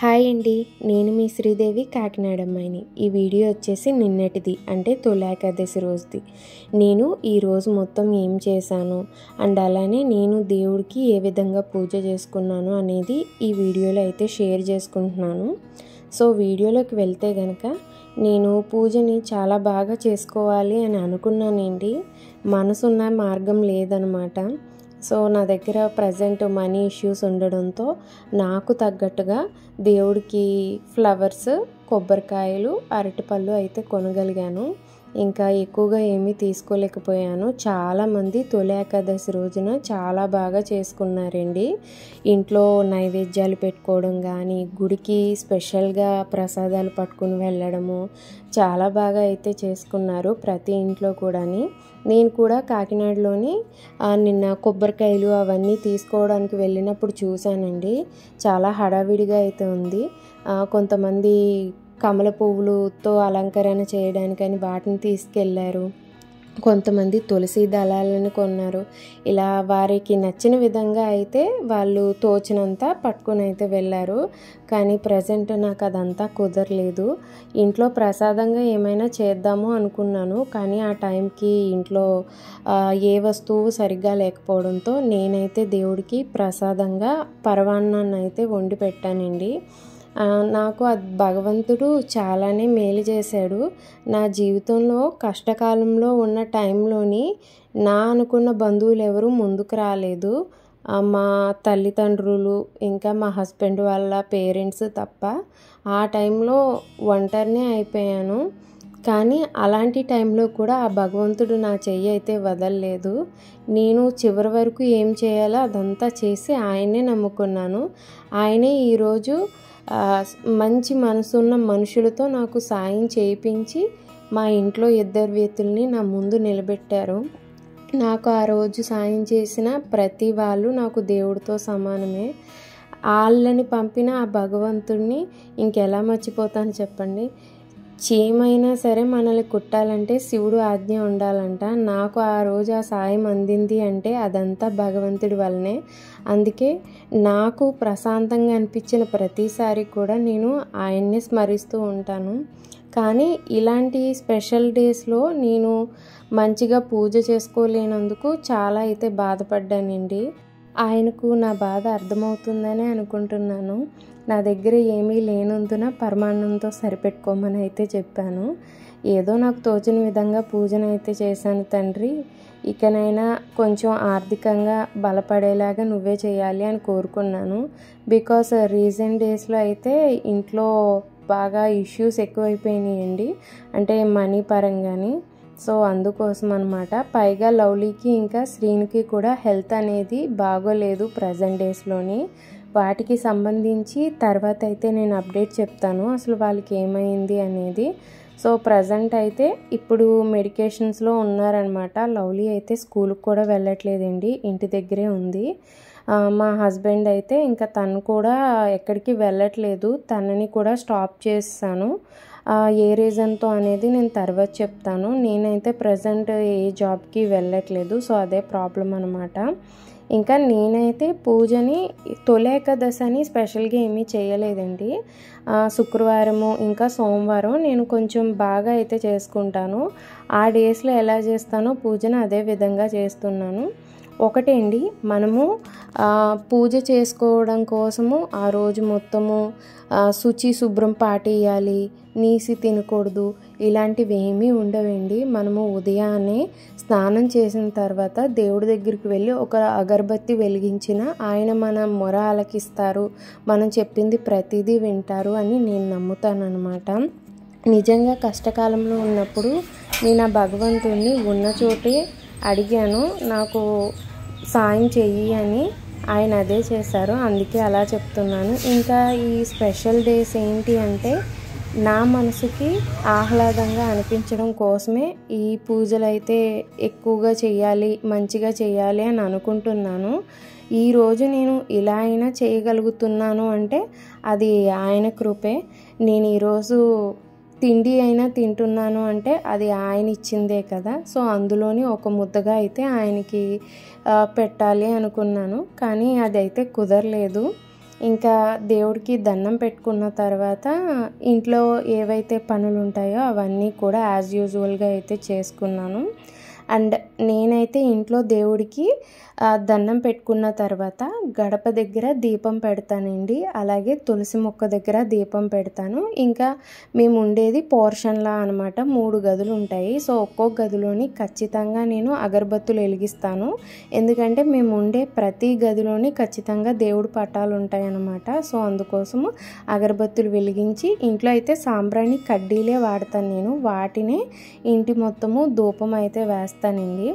Hi అండి, నేను మీ శ్రీదేవి కాకినాడ అమ్మాయిని. ఈ వీడియో వచ్చేసి నిన్నటిది, అంటే తొలి ఏకాదశి రోజుది. నేను ఈరోజు మొత్తం ఏం చేశాను అండ్ అలానే నేను దేవుడికి ఏ విధంగా పూజ చేసుకున్నాను అనేది ఈ వీడియోలో అయితే షేర్ చేసుకుంటున్నాను. సో వీడియోలోకి వెళ్తే కనుక నేను పూజని చాలా బాగా చేసుకోవాలి అని అనుకున్నానండి. మనసున్న మార్గం లేదనమాట. సో నా దగ్గర ప్రజెంట్ మనీ ఇష్యూస్ ఉండడంతో నాకు తగ్గట్టుగా దేవుడికి ఫ్లవర్స్, కొబ్బరికాయలు, అరటిపళ్ళు అయితే కొనగలిగాను. ఇంకా ఎక్కువగా ఏమీ తీసుకోలేకపోయాను. చాలామంది తొలి ఏకాదశి రోజున చాలా బాగా చేసుకున్నారండి. ఇంట్లో నైవేద్యాలు పెట్టుకోవడం కానీ, గుడికి స్పెషల్గా ప్రసాదాలు పట్టుకుని వెళ్ళడము చాలా బాగా అయితే చేసుకున్నారు ప్రతి ఇంట్లో కూడాని. నేను కూడా కాకినాడలోని నిన్న కొబ్బరికాయలు అవన్నీ తీసుకోవడానికి వెళ్ళినప్పుడు చూశానండి. చాలా హడావిడిగా అయితే ఉంది. కొంతమంది కమల పువ్వులతో అలంకరణ చేయడానికని వాటిని తీసుకెళ్లారు. కొంతమంది తులసి దళాలను కొన్నారు. ఇలా వారికి నచ్చిన విధంగా అయితే వాళ్ళు తోచినంత పట్టుకుని అయితే వెళ్ళారు. కానీ ప్రజెంట్ నాకు అదంతా కుదరలేదు. ఇంట్లో ప్రసాదంగా ఏమైనా చేద్దాము అనుకున్నాను. కానీ ఆ టైంకి ఇంట్లో ఏ వస్తువు సరిగ్గా లేకపోవడంతో నేనైతే దేవుడికి ప్రసాదంగా పరమాన్నాన్ని అయితే వండి పెట్టానండి. నాకు భగవంతుడు చాలానే మేలు చేశాడు. నా జీవితంలో కష్టకాలంలో ఉన్న టైంలోని నా అనుకున్న బంధువులు ఎవరు ముందుకు రాలేదు. మా తల్లిదండ్రులు ఇంకా మా హస్బెండ్ వాళ్ళ పేరెంట్స్ తప్ప. ఆ టైంలో ఒంటరినే అయిపోయాను. కానీ అలాంటి టైంలో కూడా ఆ భగవంతుడు నా చెయ్యి అయితే వదలలేదు. నేను చివరి వరకు ఏం చేయాలో అదంతా చేసి ఆయనే నమ్ముకున్నాను. ఆయనే ఈరోజు మంచి మనసున్న మనుషులతో నాకు సాయం చేయించి మా ఇంట్లో ఇద్దరు వ్యక్తుల్ని నా ముందు నిలబెట్టారు. నాకు ఆ రోజు సాయం చేసిన ప్రతి వాళ్ళు నాకు దేవుడితో సమానమే. వాళ్ళని పంపిన ఆ భగవంతుడిని ఇంకెలా మర్చిపోతాను చెప్పండి. చీమైనా సరే మనల్ని కుట్టాలంటే శివుడు ఆజ్ఞ ఉండాలంట. నాకు ఆ రోజు ఆ సాయం అందింది అంటే అదంతా భగవంతుడి వల్లనే. అందుకే నాకు ప్రశాంతంగా అనిపించిన ప్రతిసారి కూడా నేను ఆయన్నే స్మరిస్తూ ఉంటాను. కానీ ఇలాంటి స్పెషల్ డేస్లో నేను మంచిగా పూజ చేసుకోలేనందుకు చాలా అయితే బాధపడ్డానండి. ఆయనకు నా బాధ అర్థమవుతుందని అనుకుంటున్నాను. నా దగ్గర ఏమీ లేనందున పరమాన్నంతో సరిపెట్టుకోమని అయితే చెప్పాను. ఏదో నాకు తోచిన విధంగా పూజనైతే చేశాను తండ్రి. ఇకనైనా కొంచెం ఆర్థికంగా బలపడేలాగా నువ్వే చేయాలి అని కోరుకున్నాను. బికాస్ రీసెంట్ డేస్లో అయితే ఇంట్లో బాగా ఇష్యూస్ ఎక్కువైపోయినాయండి. అంటే మనీ పరంగాని. సో అందుకోసం అనమాట. పైగా లవ్లీకి ఇంకా శ్రీనికి కూడా హెల్త్ అనేది బాగోలేదు ప్రజెంట్ డేస్లోని. వాటికి సంబంధించి తర్వాత అయితే నేను అప్డేట్ చెప్తాను అసలు వాళ్ళకి ఏమైంది అనేది. సో ప్రజెంట్ అయితే ఇప్పుడు మెడికేషన్స్లో ఉన్నారనమాట. లవ్లీ అయితే స్కూల్కి కూడా వెళ్ళట్లేదండి, ఇంటి దగ్గరే ఉంది. మా హస్బెండ్ అయితే ఇంకా తను కూడా ఎక్కడికి వెళ్ళట్లేదు. తనని కూడా స్టాప్ చేస్తాను. ఏ రీజన్తో అనేది నేను తర్వాత చెప్తాను. నేనైతే ప్రజెంట్ ఏ జాబ్కి వెళ్ళట్లేదు. సో అదే ప్రాబ్లం అనమాట. ఇంకా నేనైతే పూజని తొలి ఏకాదశి అని స్పెషల్గా ఏమీ చేయలేదండి. శుక్రవారము ఇంకా సోమవారం నేను కొంచెం బాగా అయితే చేసుకుంటాను. ఆ డేస్లో ఎలా చేస్తానో పూజను అదే విధంగా చేస్తున్నాను. ఒకటండి, మనము పూజ చేసుకోవడం కోసము ఆ రోజు మొత్తము శుచి శుభ్రం పాటియాలి, నీసి తినకూడదు, ఇలాంటివి ఏమీ ఉండవండి. మనము ఉదయాన్నే స్నానం చేసిన తర్వాత దేవుడి దగ్గరికి వెళ్ళి ఒక అగరబత్తి వెలిగించిన ఆయన మన మొర ఆలకిస్తారు, మనం చెప్పింది ప్రతిదీ వింటారు అని నేను నమ్ముతానన్నమాట. నిజంగా కష్టకాలంలో ఉన్నప్పుడు నేను ఆ భగవంతుడిని ఉన్న చోటే అడిగాను, నాకు సాయం చెయ్యి అని. ఆయన అదే చేశారు. అందుకే అలా చెప్తున్నాను. ఇంకా ఈ స్పెషల్ డేస్ ఏంటి అంటే నా మనసుకి ఆహ్లాదంగా అనిపించడం కోసమే ఈ పూజలు అయితే ఎక్కువగా చేయాలి, మంచిగా చేయాలి అని అనుకుంటున్నాను. ఈరోజు నేను ఇలా అయినా చేయగలుగుతున్నాను అంటే అది ఆయన కృపే. నేను ఈరోజు తిండి అయినా తింటున్నాను అంటే అది ఆయన ఇచ్చిందే కదా. సో అందులోని ఒక ముద్దగా అయితే ఆయనకి పెట్టాలి అనుకున్నాను. కానీ అదైతే కుదరలేదు. ఇంకా దేవుడికి దండం పెట్టుకున్న తర్వాత ఇంట్లో ఏవైతే పనులు ఉంటాయో అవన్నీ కూడా యాజ్ యూజువల్గా అయితే చేసుకున్నాను. అండ్ నేనైతే ఇంట్లో దేవుడికి దండం పెట్టుకున్న తర్వాత గడప దగ్గర దీపం పెడతానండి. అలాగే తులసి మొక్క దగ్గర దీపం పెడతాను. ఇంకా మేము ఉండేది పోర్షన్లా అనమాట, 3 గదులు ఉంటాయి. సో ఒక్కొక్క గదిలోని ఖచ్చితంగా నేను అగరబత్తులు వెలిగిస్తాను. ఎందుకంటే మేము ఉండే ప్రతి గదిలోని ఖచ్చితంగా దేవుడి పటాలు ఉంటాయి అన్నమాట. సో అందుకోసము అగరబత్తులు వెలిగించి, ఇంట్లో అయితే సాంబ్రాణి కడ్డీలే వాడతాను నేను, వాటినే ఇంటి మొత్తము ధూపం అయితే వేస్తానండి.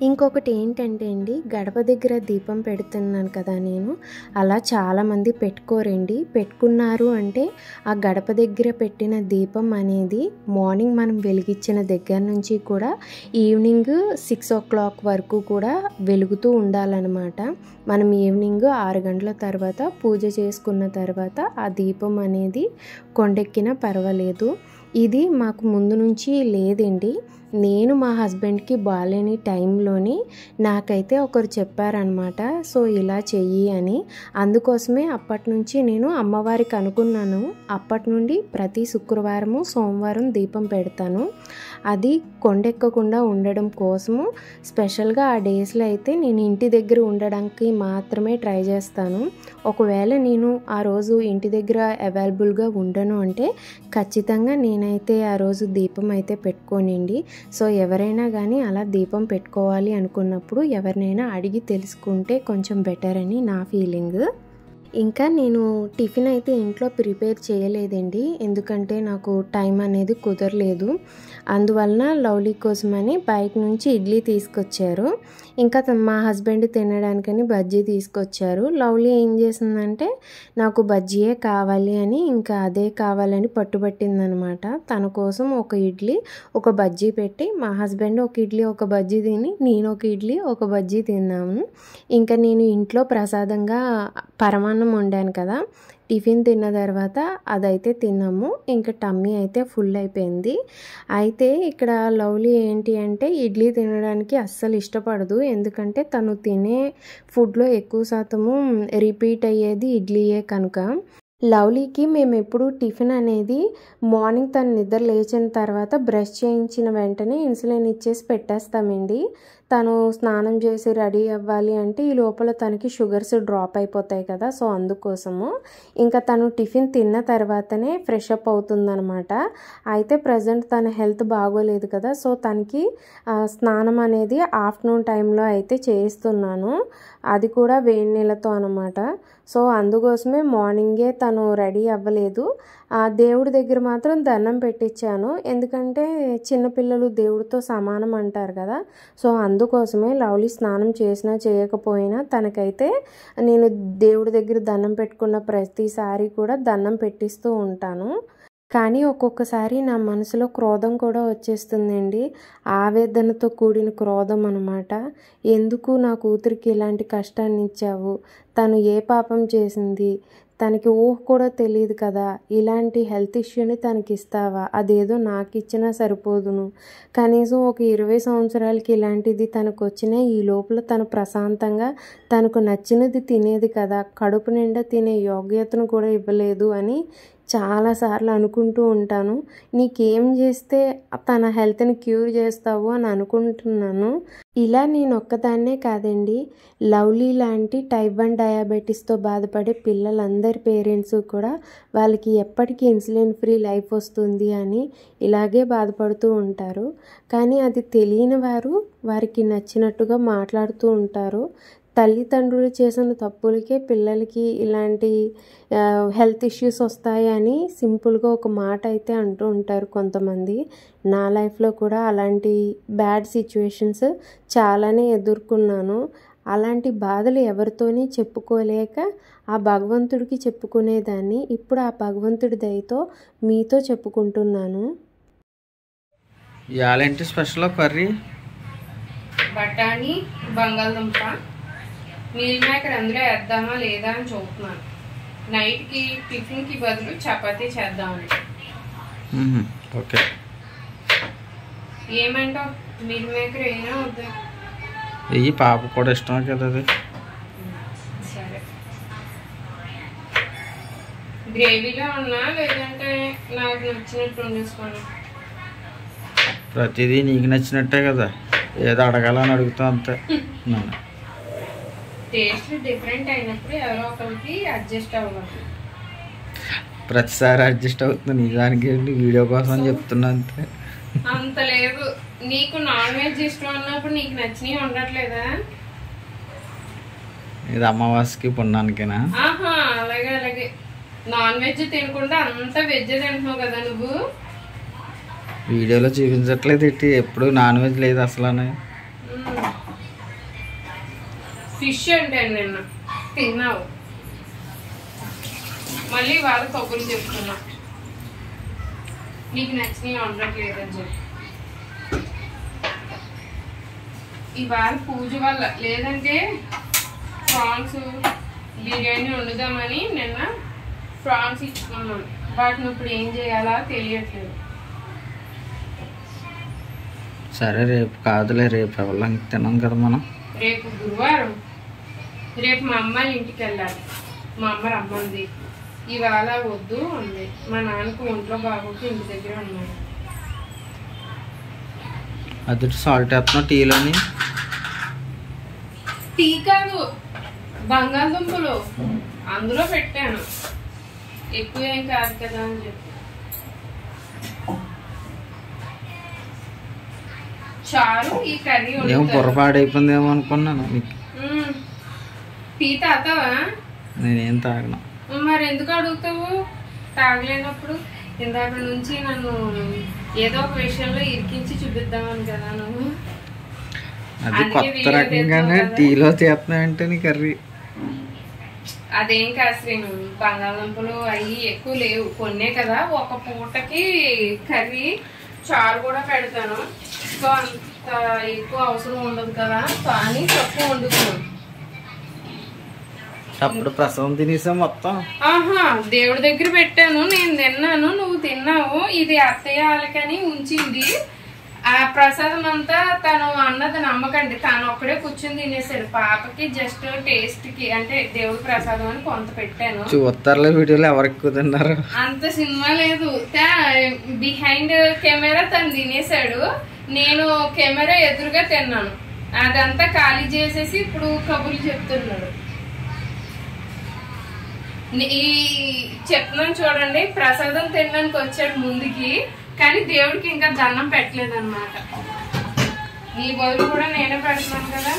ఇంకొకటి ఏంటంటే అండి, గడప దగ్గర దీపం పెడుతున్నాను కదా నేను, అలా చాలామంది పెట్టుకోరండి. పెట్టుకున్నారు అంటే ఆ గడప దగ్గర పెట్టిన దీపం అనేది మార్నింగ్ మనం వెలిగించిన దగ్గర నుంచి కూడా ఈవినింగ్ 6 o'clock వరకు కూడా వెలుగుతూ ఉండాలన్నమాట. మనం ఈవినింగ్ 6 గంటల తర్వాత పూజ చేసుకున్న తర్వాత ఆ దీపం అనేది కొండెక్కినా పర్వాలేదు. ఇది మాకు ముందు నుంచి లేదండి. నేను మా హస్బెండ్కి బాగాలేని టైంలోని నాకైతే ఒకరు చెప్పారనమాట, సో ఇలా చెయ్యి అని. అందుకోసమే అప్పటి నుంచి నేను అమ్మవారికి అనుకున్నాను. అప్పటి నుండి ప్రతి శుక్రవారము సోమవారం దీపం పెడతాను. అది కొండెక్కకుండా ఉండడం కోసము స్పెషల్గా ఆ డేస్లో అయితే నేను ఇంటి దగ్గర ఉండడానికి మాత్రమే ట్రై చేస్తాను. ఒకవేళ నేను ఆ రోజు ఇంటి దగ్గర అవైలబుల్గా ఉండను అంటే ఖచ్చితంగా నేనైతే ఆ రోజు దీపం అయితే పెట్టుకోనండి. సో ఎవరైనా కానీ అలా దీపం పెట్టుకోవాలి అనుకున్నప్పుడు ఎవరినైనా అడిగి తెలుసుకుంటే కొంచెం బెటర్ అని నా ఫీలింగ్. ఇంకా నేను టిఫిన్ అయితే ఇంట్లో ప్రిపేర్ చేయలేదండి, ఎందుకంటే నాకు టైం అనేది కుదరలేదు. అందువలన లవ్లీ కోసమని బయట నుంచి ఇడ్లీ తీసుకొచ్చారు. ఇంకా మా హస్బెండ్ తినడానికని బజ్జీ తీసుకొచ్చారు. లవ్లీ ఏం చేసిందంటే నాకు బజ్జీయే కావాలి అని, ఇంకా అదే కావాలని పట్టుబట్టిందనమాట. తన కోసం ఒక ఇడ్లీ ఒక బజ్జీ పెట్టి, మా హస్బెండ్ ఒక ఇడ్లీ ఒక బజ్జీ తిని, నేను ఒక ఇడ్లీ ఒక బజ్జీ తిన్నాము. ఇంకా నేను ఇంట్లో ప్రసాదంగా పరమాన్నం వండాను కదా, టిఫిన్ తిన్న తర్వాత అదైతే తిన్నాము. ఇంకా టమ్మీ అయితే ఫుల్ అయిపోయింది. అయితే ఇక్కడ లవ్లీ ఏంటి అంటే ఇడ్లీ తినడానికి అస్సలు ఇష్టపడదు, ఎందుకంటే తను తినే ఫుడ్లో ఎక్కువ శాతము రిపీట్ అయ్యేది ఇడ్లీయే కనుక. లవ్లీకి మేము ఎప్పుడు టిఫిన్ అనేది మార్నింగ్ తను నిద్ర లేచిన తర్వాత బ్రష్ చేయించిన వెంటనే ఇన్సులిన్ ఇచ్చేసి పెట్టేస్తామండి. తను స్నానం చేసి రెడీ అవ్వాలి అంటే ఈ లోపల తనకి షుగర్స్ డ్రాప్ అయిపోతాయి కదా, సో అందుకోసము ఇంకా తను టిఫిన్ తిన్న తర్వాతనే ఫ్రెష్ అప్ అవుతుందనమాట. అయితే ప్రజెంట్ తన హెల్త్ బాగోలేదు కదా, సో తనకి స్నానం అనేది ఆఫ్టర్నూన్ టైంలో అయితే చేయిస్తున్నాను, అది కూడా వేడి నీళ్ళతో అనమాట. సో అందుకోసమే మార్నింగే తను రెడీ అవ్వలేదు. దేవుడి దగ్గర మాత్రం దండం పెట్టించాను, ఎందుకంటే చిన్నపిల్లలు దేవుడితో సమానం అంటారు కదా. సో అందుకోసమే లవ్లీ స్నానం చేసినా చేయకపోయినా తనకైతే నేను దేవుడి దగ్గర దండం పెట్టుకున్న ప్రతిసారి కూడా దండం పెట్టిస్తూ ఉంటాను. కానీ ఒక్కొక్కసారి నా మనసులో క్రోధం కూడా వచ్చేస్తుందండి, ఆవేదనతో కూడిన క్రోధం అనమాట. ఎందుకు నా కూతురికి ఇలాంటి కష్టాన్ని ఇచ్చావు, తను ఏ పాపం చేసింది, తనకి ఊహ కూడా తెలియదు కదా, ఇలాంటి హెల్త్ ఇష్యూని తనకి ఇస్తావా, అదేదో నాకు ఇచ్చినా సరిపోదును, కనీసం ఒక 20 సంవత్సరాలకి ఇలాంటిది తనకు వచ్చినా ఈ లోపల తను ప్రశాంతంగా తనకు నచ్చినది తినేది కదా, కడుపు నిండా తినే యోగ్యతను కూడా ఇవ్వలేదు అని చాలాసార్లు అనుకుంటూ ఉంటాను. నీకేం చేస్తే తన హెల్త్ని క్యూర్ చేస్తావు అని అనుకుంటున్నాను. ఇలా నేను ఒక్కదాన్నే కాదండి, లవ్లీ లాంటి టైప్ 1 డయాబెటీస్తో బాధపడే పిల్లలందరి పేరెంట్స్ కూడా వాళ్ళకి ఎప్పటికీ ఇన్సులిన్ ఫ్రీ లైఫ్ వస్తుంది అని ఇలాగే బాధపడుతూ ఉంటారు. కానీ అది తెలియని వారు వారికి నచ్చినట్టుగా మాట్లాడుతూ ఉంటారు. తల్లిదండ్రులు చేసిన తప్పులకే పిల్లలకి ఇలాంటి హెల్త్ ఇష్యూస్ వస్తాయని సింపుల్గా ఒక మాట అయితే అంటూ ఉంటారు కొంతమంది. నా లైఫ్లో కూడా అలాంటి బ్యాడ్ సిచ్యువేషన్స్ చాలానే ఎదుర్కొన్నాను. అలాంటి బాధలు ఎవరితోని చెప్పుకోలేక ఆ భగవంతుడికి చెప్పుకునేదాన్ని. ఇప్పుడు ఆ భగవంతుడి దయతో మీతో చెప్పుకుంటున్నాను. ఏంటి స్పెషల్ కర్రీ? బఠానీ బంగాళదుంప మీల్ మేకర్ అందులో వేద్దామా లేదా అని చూస్తున్నాను. నైట్కి టిఫిన్కి బదులు చపాతీ చేద్దామని. ఓకే, ఏమంటావు? మీల్ మేకర్ అయినా వద్దా? ఈ పాప కూడా ఇష్టం కదా అది. సరే, గ్రేవీలో ఉన్నా లేదంటే నాకు నచ్చినట్టు వండేసుకోండి. ప్రతిదీ నీకు నచ్చినట్టే కదా, ఏదో అడగాలని అడుగుతా అంతే. టేస్ట్ డిఫరెంట్ అయినప్పుడు ఎవరో ఒకరికి అడ్జస్ట్ అవ్వాలి. ప్రతిసారి అడ్జస్ట్ అవుతుంది నిజానికి, వీడియో కోసం అని చెప్తున్నా అంతే. అంత లేదు. నీకు నాన్ వెజ్ ఇష్టం అన్నప్పుడు నీకు నచ్చినవి ఉండట్లేదా? ఇది అమావాస్యకి పుణ్యానికేనా? ఆహా, అలాగే అలాగే. నాన్ వెజ్ తినకుండా అంత వెజ్ తింటున్నావు కదా నువ్వు. వీడియోలో చూపించట్లేదు ఇట్టి, ఎప్పుడు నాన్ వెజ్ లేదు అసలు. ఫిష్ అంటే నిన్న తిన్నావు, మళ్ళీ వాళ్ళ కబుర్లు చెప్తున్నా నీకు నచ్చినవి ఉండట్లేదని చెప్పి. ఇవాళ పూజ వల్ల, లేదంటే ప్రాన్స్ బిర్యానీ వండుదామని నిన్న ప్రాన్స్ ఇచ్చుకున్నాను. వాటిని ఇప్పుడు ఏం చేయాలా తెలియట్లేదు. సరే రేపు కాదులే, రేపు ఎవరు తిన్నాం కదా మనం. రేపు గురువారం, రేపు మా అమ్మాయి ఇంటికి వెళ్ళాలి. మా అమ్మ రమ్మంది. ఇవాళ వద్దు అంది. మా నాన్నకు ఒంట్లో బాగోకి ఇంటి దగ్గర ఉన్నాడు. అది సాల్ట్ వేస్తున్నావు టీలోని? టీ కాదు, బంగాళదుంపలు అందులో పెట్టాను. ఎక్కువ ఏం కాదు కదా అని చెప్పి. చారు ఈ కర్రీ ఏం పొరపాడైపోయిందేమో అనుకున్నాను. టీ తాతావా? నేనేం తాగను. మరి ఎందుకు అడుగుతావు తాగలేనప్పుడు? ఇందాక నుంచి నన్ను ఏదో ఒక విషయంలో ఇరికించి చూపిద్దామని కదా నువ్వు. అది కొత్త రకంగానే టీలో చేస్తున్నావంటే నీ కర్రీ. అదేం కాదు శ్రీను, బంగాళదుంపలు అవి ఎక్కువ లేవు, కొన్నే కదా. ఒక పూటకి కర్రీ చారు కూడా పెడతాను. సో అంత ఎక్కువ అవసరం ఉండదు కదా అని తక్కువ వండుతాను. అప్పుడు ప్రసవం తినేసా మొత్తం. ఆహా, దేవుడి దగ్గర పెట్టాను, నేను తిన్నాను, నువ్వు తిన్నావు. ఇది అత్తయ్య వాళ్ళకని ఉంచింది. ఆ ప్రసాదం అంతా తను అన్నది నమ్మకండి, తను ఒక్కడే కూర్చొని తినేసాడు. పాపకి జస్ట్ టేస్ట్ కి అంటే దేవుడి ప్రసాదం అని కొంత పెట్టాను. చూస్తారులే వీడియోలో ఎవరు ఎక్కువ తిన్నారు. అంత సినిమా లేదు. బిహైండ్ కెమెరా తను తినేసాడు, నేను కెమెరా ఎదురుగా తిన్నాను. అదంతా ఖాళీ చేసేసి ఇప్పుడు కబుర్లు చెప్తున్నాడు. ఈ చెప్తున్నాను చూడండి, ప్రసాదం తినడానికి వచ్చాడు ముందుకి, కానీ దేవుడికి ఇంకా దండం పెట్టలేదు అనమాట. నీ బదులు కూడా నేనే పెడుతున్నాను కదా,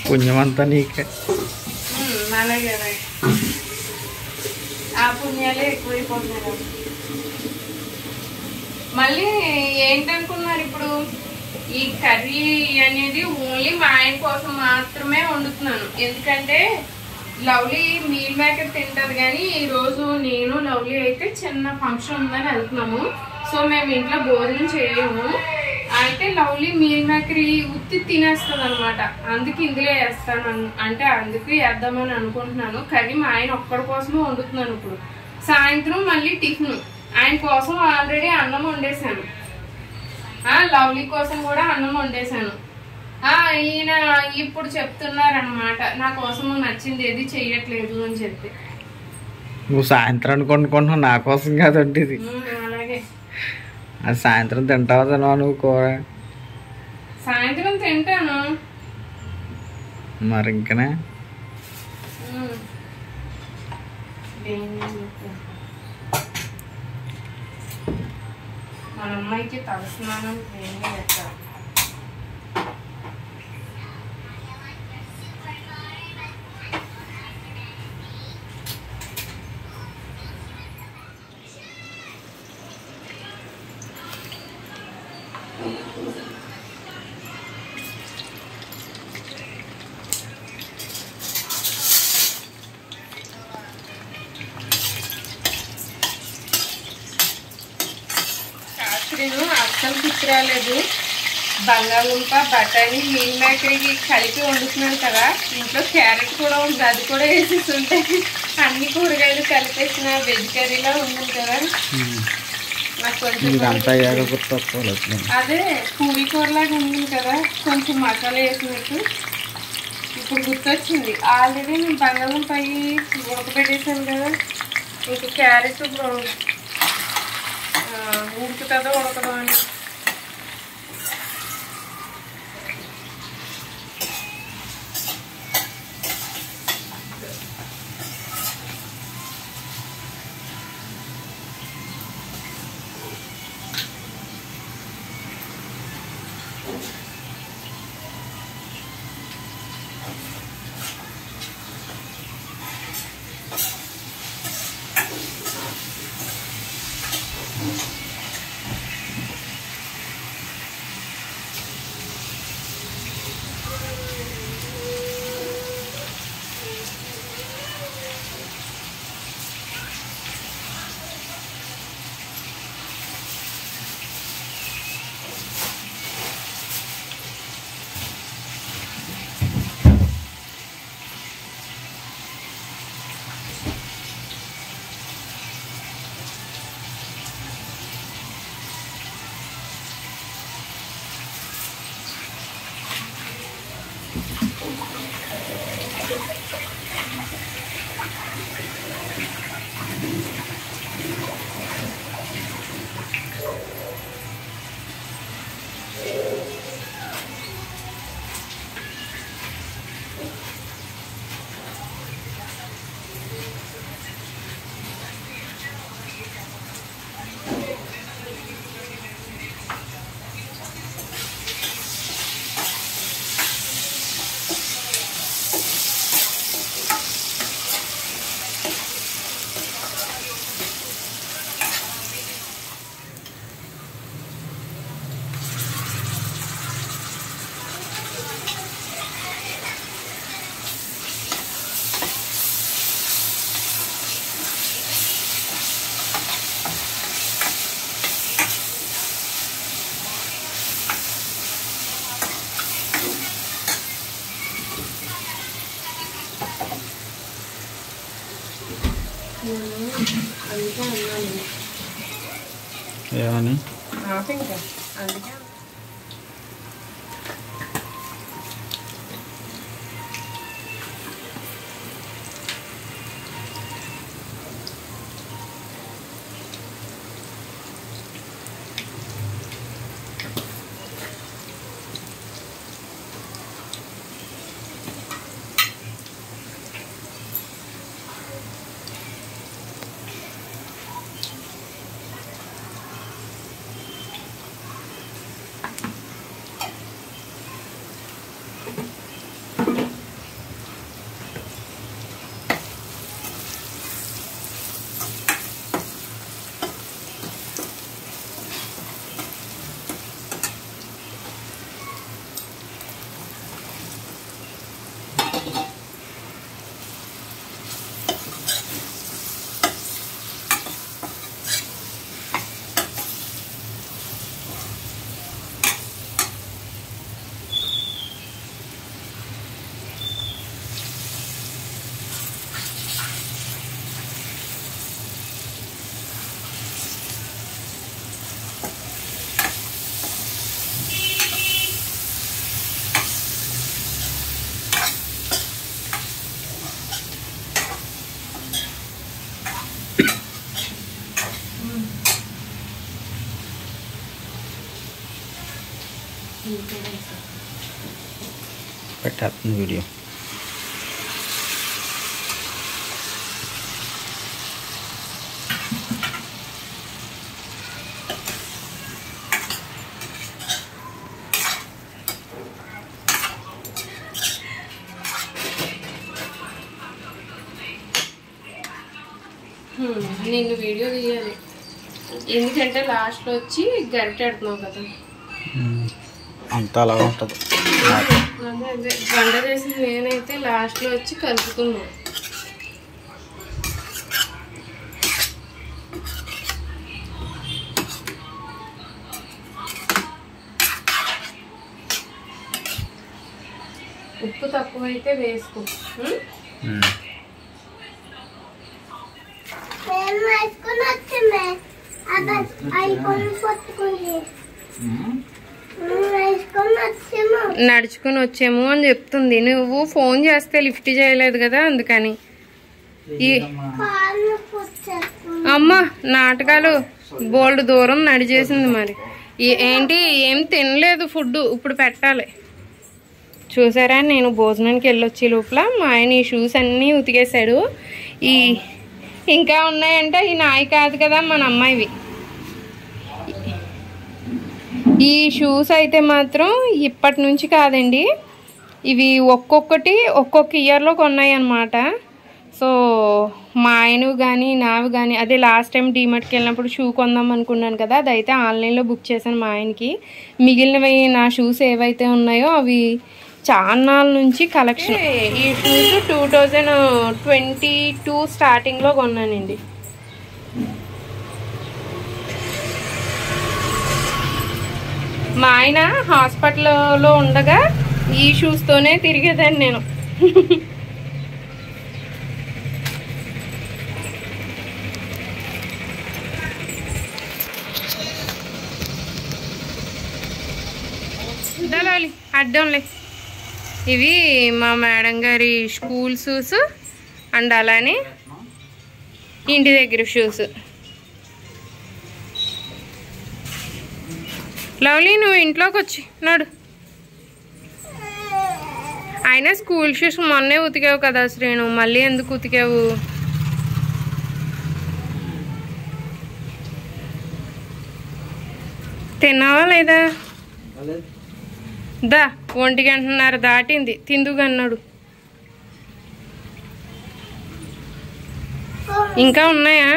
పుణ్యమంతా నీకే. అలాగే ఆ పుణ్యాలే ఎక్కువైపోతున్నాయి. మళ్ళీ ఏంటనుకున్నారు ఇప్పుడు, ఈ కర్రీ అనేది ఓన్లీ మా ఆయన కోసం మాత్రమే వండుతున్నాను. ఎందుకంటే లవ్లీ మీల్ మేకర్ తింటారు, కానీ ఈరోజు నేను లవ్లీ అయితే చిన్న ఫంక్షన్ ఉందని వెళ్తున్నాము. సో మేము ఇంట్లో భోజనం చేయము. అయితే లవ్లీ మీల్ మేకర్ ఉత్తి తినేస్తుంది అనమాట. అందుకు ఇందులో వేస్తాను, అంటే అందుకు వేద్దామని అనుకుంటున్నాను. కర్రీ మా ఆయన ఒక్కడి కోసమే వండుతున్నాను. ఇప్పుడు సాయంత్రం మళ్ళీ టిఫిన్ ఆయన కోసం ఆల్రెడీ అన్నం వండేసాను, లవ్లీ కోసం కూడా అన్నం వండేసాను. ఈయన ఇప్పుడు చెప్తున్నారనమాట, నా కోసం నచ్చింది ఏది చెయ్యట్లేదు అని చెప్పి. నువ్వు సాయంత్రం కొనుక్కుంటున్నావు, నా కోసం కాదండి ఇది. అలాగే అది సాయంత్రం తింటావా తినవా నువ్వు కూర? సాయంత్రం తింటాను మరి ఇంకనే. మన అమ్మాయికి తలస్నానం వేయండి పెట్టాలి. అస్సలు గుర్తు రాలేదు. బంగాళదుంప బఠానీ మీల్ మేకర్కి కలిపి వండుతున్నాను కదా, ఇంట్లో క్యారెట్ కూడా ఉంది, అది కూడా వేసేసి ఉంటాయి. అన్ని కూరగాయలు కలిపేసిన వెజ్ కర్రీలా ఉంది కదా. నాకు కొంచెం అదే పూరి కూరలాగా ఉంది కదా, కొంచెం మసాలా వేసినట్టు ఇప్పుడు గుర్తొచ్చింది. ఆల్రెడీ నేను బంగాళదుంప ఉడకబెట్టేసాను కదా, ఇంక క్యారెట్ ఇప్పుడు ఉడుకుతుందో ఉడకదో అని. అందుకే అన్నాను ఏమని ఇంకా అందుకే పెట్టేస్తుంది వీడియో. నిన్ను వీడియో తీయాలి ఎందుకంటే లాస్ట్లో వచ్చి గరిటెడుతున్నావు కదా అంతా అలా ఉంటుంది. అదే అదే వంట చేసి నేనైతే లాస్ట్లో వచ్చి కలుపుతున్నాను. ఉప్పు తక్కువైతే వేసుకో. నడుచుకుని వచ్చేమో అని చెప్తుంది. నువ్వు ఫోన్ చేస్తే లిఫ్ట్ చేయలేదు కదా అందుకని. అమ్మ నాటకాలు బోల్డ్ దూరం నడిచేసింది. మరి ఏంటి ఏం తినలేదు ఫుడ్, ఇప్పుడు పెట్టాలి. చూసారా, నేను భోజనానికి వెళ్ళొచ్చి లోపల మా ఆయన ఈ షూస్ అన్నీ ఉతికేసాడు. ఇంకా ఉన్నాయంటే ఈ నాయి కాదు కదా, మన అమ్మాయివి. ఈ షూస్ అయితే మాత్రం ఇప్పటి నుంచి కాదండి, ఇవి ఒక్కొక్కటి ఒక్కొక్క ఇయర్లో కొన్నాయి అన్నమాట. సో మా ఆయనవి కానీ నావి కానీ, అదే లాస్ట్ టైం డీమార్ట్కి వెళ్ళినప్పుడు షూ కొందాం అనుకున్నాను కదా, అదైతే ఆన్లైన్లో బుక్ చేశాను మా ఆయనకి. మిగిలినవి నా షూస్ ఏవైతే ఉన్నాయో అవి చాన్నాళ్ళ నుంచి కలెక్షన్. ఈ షూస్ 2022 స్టార్టింగ్లో కొన్నానండి. మా ఆయన హాస్పిటల్లో ఉండగా ఈ షూస్తోనే తిరిగేదాన్ని నేను. అడ్డంలే, ఇవి మా మేడం గారి స్కూల్ షూస్ అండ్ అలానే ఇంటి దగ్గర షూస్. లవ్లీ నువ్వు ఇంట్లోకి వచ్చి నడు. అయినా స్కూల్ షూస్ మొన్నే ఉతికావు కదా శ్రీను, మళ్ళీ ఎందుకు ఉతికావు? తిన్నావా లేదా? దా 1:30 దాటింది, తిందుగన్నాడు. ఇంకా ఉన్నాయా?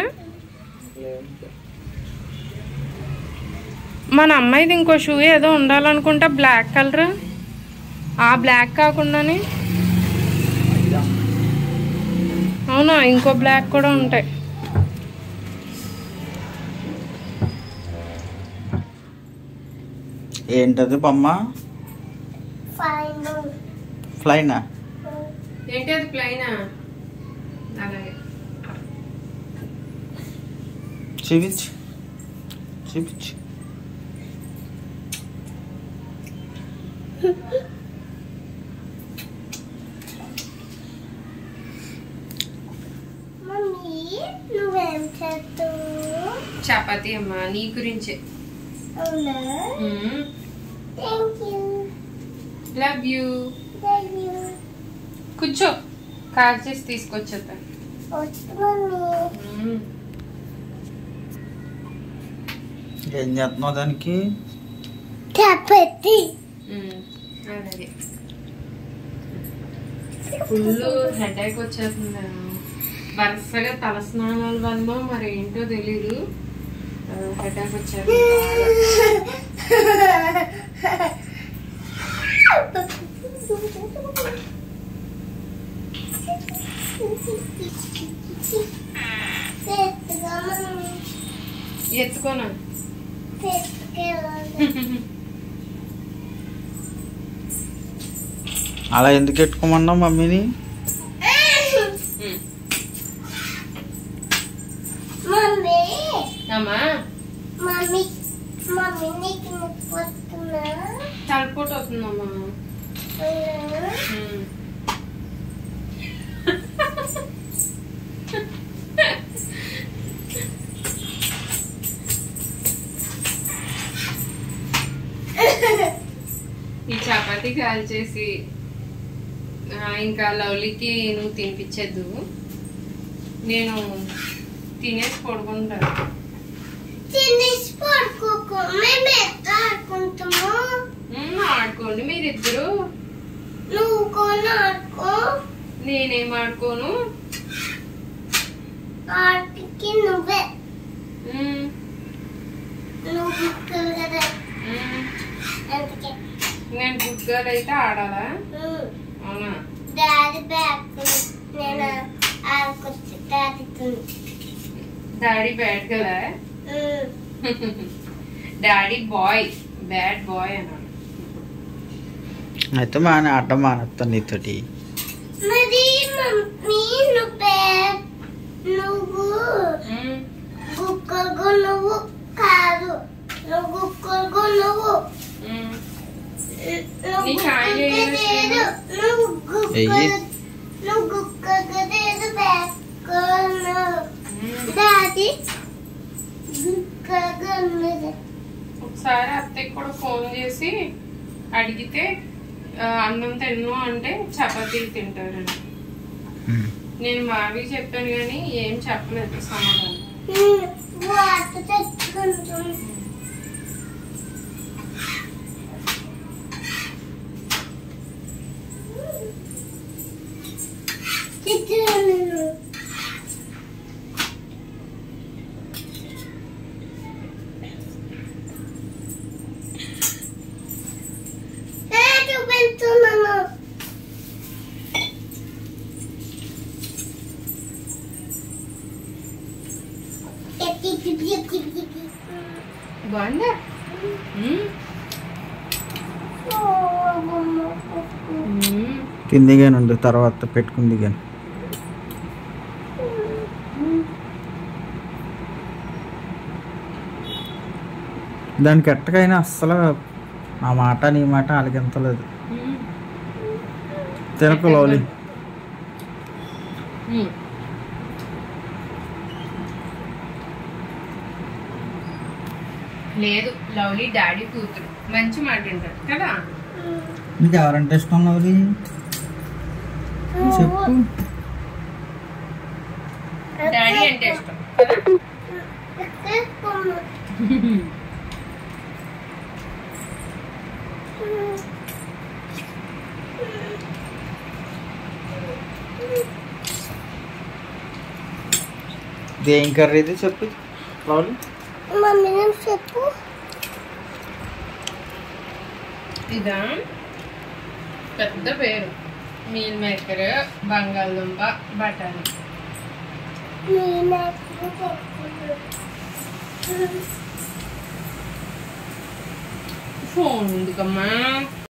మన అమ్మాయిది ఇంకో షూ ఏదో ఉండాలనుకుంటా, బ్లాక్ కలర్. ఆ బ్లాక్ కాకుండానే అవునా, ఇంకో బ్లాక్ కూడా ఉంటాయి. ఏంటది బొమ్మ? ఫ్లైనా? ఏంటి అది ప్లైనా? అలాగే చూపించు చూపించు. చపాతీ అమ్మా, నీ గురించే. Love you. కూర్చో, కాల్ చేసి తీసుకొచ్చేద్దాం. ఏం చేస్తున్నావు దానికి? అలాగే ఫుల్ హెడేక్ వచ్చేస్తుంది. వరుసగా తలస్నానాల వల్ల మరి ఏంటో తెలీదు, హెడేక్ వచ్చేది. ఎత్తుకోనా? అలా ఎందుకు ఎట్టుకోమన్నావు మమ్మీని? తలపోటు అవుతుందమ్మా. ఈ చపాతీ కాల్ చేసి ఇంకా లవ్లీకి నువ్వు తినిపించద్దు, నేను తినేసి పడుకుంటాను. ఆడుకోండి మీరిద్దరు. నేనేం ఆడుకోను. నువ్వే నేను గుడ్ గర్ల్ అయితే ఆడాలా? అవునా? డాడీ బ్యాడ్ కదా, డాడీ బాయ్, బ్యాడ్ బాయ్ అన్నాడు. అయితే మా ఆట మానేస్తాను నీతోటి. నువ్వు కాదు, నువ్వు అది గుక్కగా ఉన్నది. ఒకసారి అత్తయ్య కూడా ఫోన్ చేసి అడిగితే అన్నం తిన్ను అంటే చపాతీలు తింటారని. నేను మావి చెప్పాను కానీ ఏం చెప్పలేదు సమాధానం. వాటర్ తెచ్చుకుంటాను. చూపించున్నాను. బాగుందా? కిందిగా నుండి తర్వాత పెట్టుకుంది కానీ దానికి ఎట్టకైనా అస్సలు నా మాట నీ మాట అలిగింతలేదు. తినకు లవ్లీ. లేదు, లవ్లీ డాడీ కూతురు, మంచి మాట అంటారు కదా. నీకు ఎవరంటే ఇష్టం లవ్లీ చెప్పు. డాడీ అంటే ఇష్టం కదా. దేం కర్రీ ఇది చెప్పు లవ్లీ. మమ్మీ చెప్పు. ఇదా పెద్ద పేరు, మీల్ మేకర్, బంగాళదుంప, బఠానీ. ఫోన్ ఎందుకమ్మా?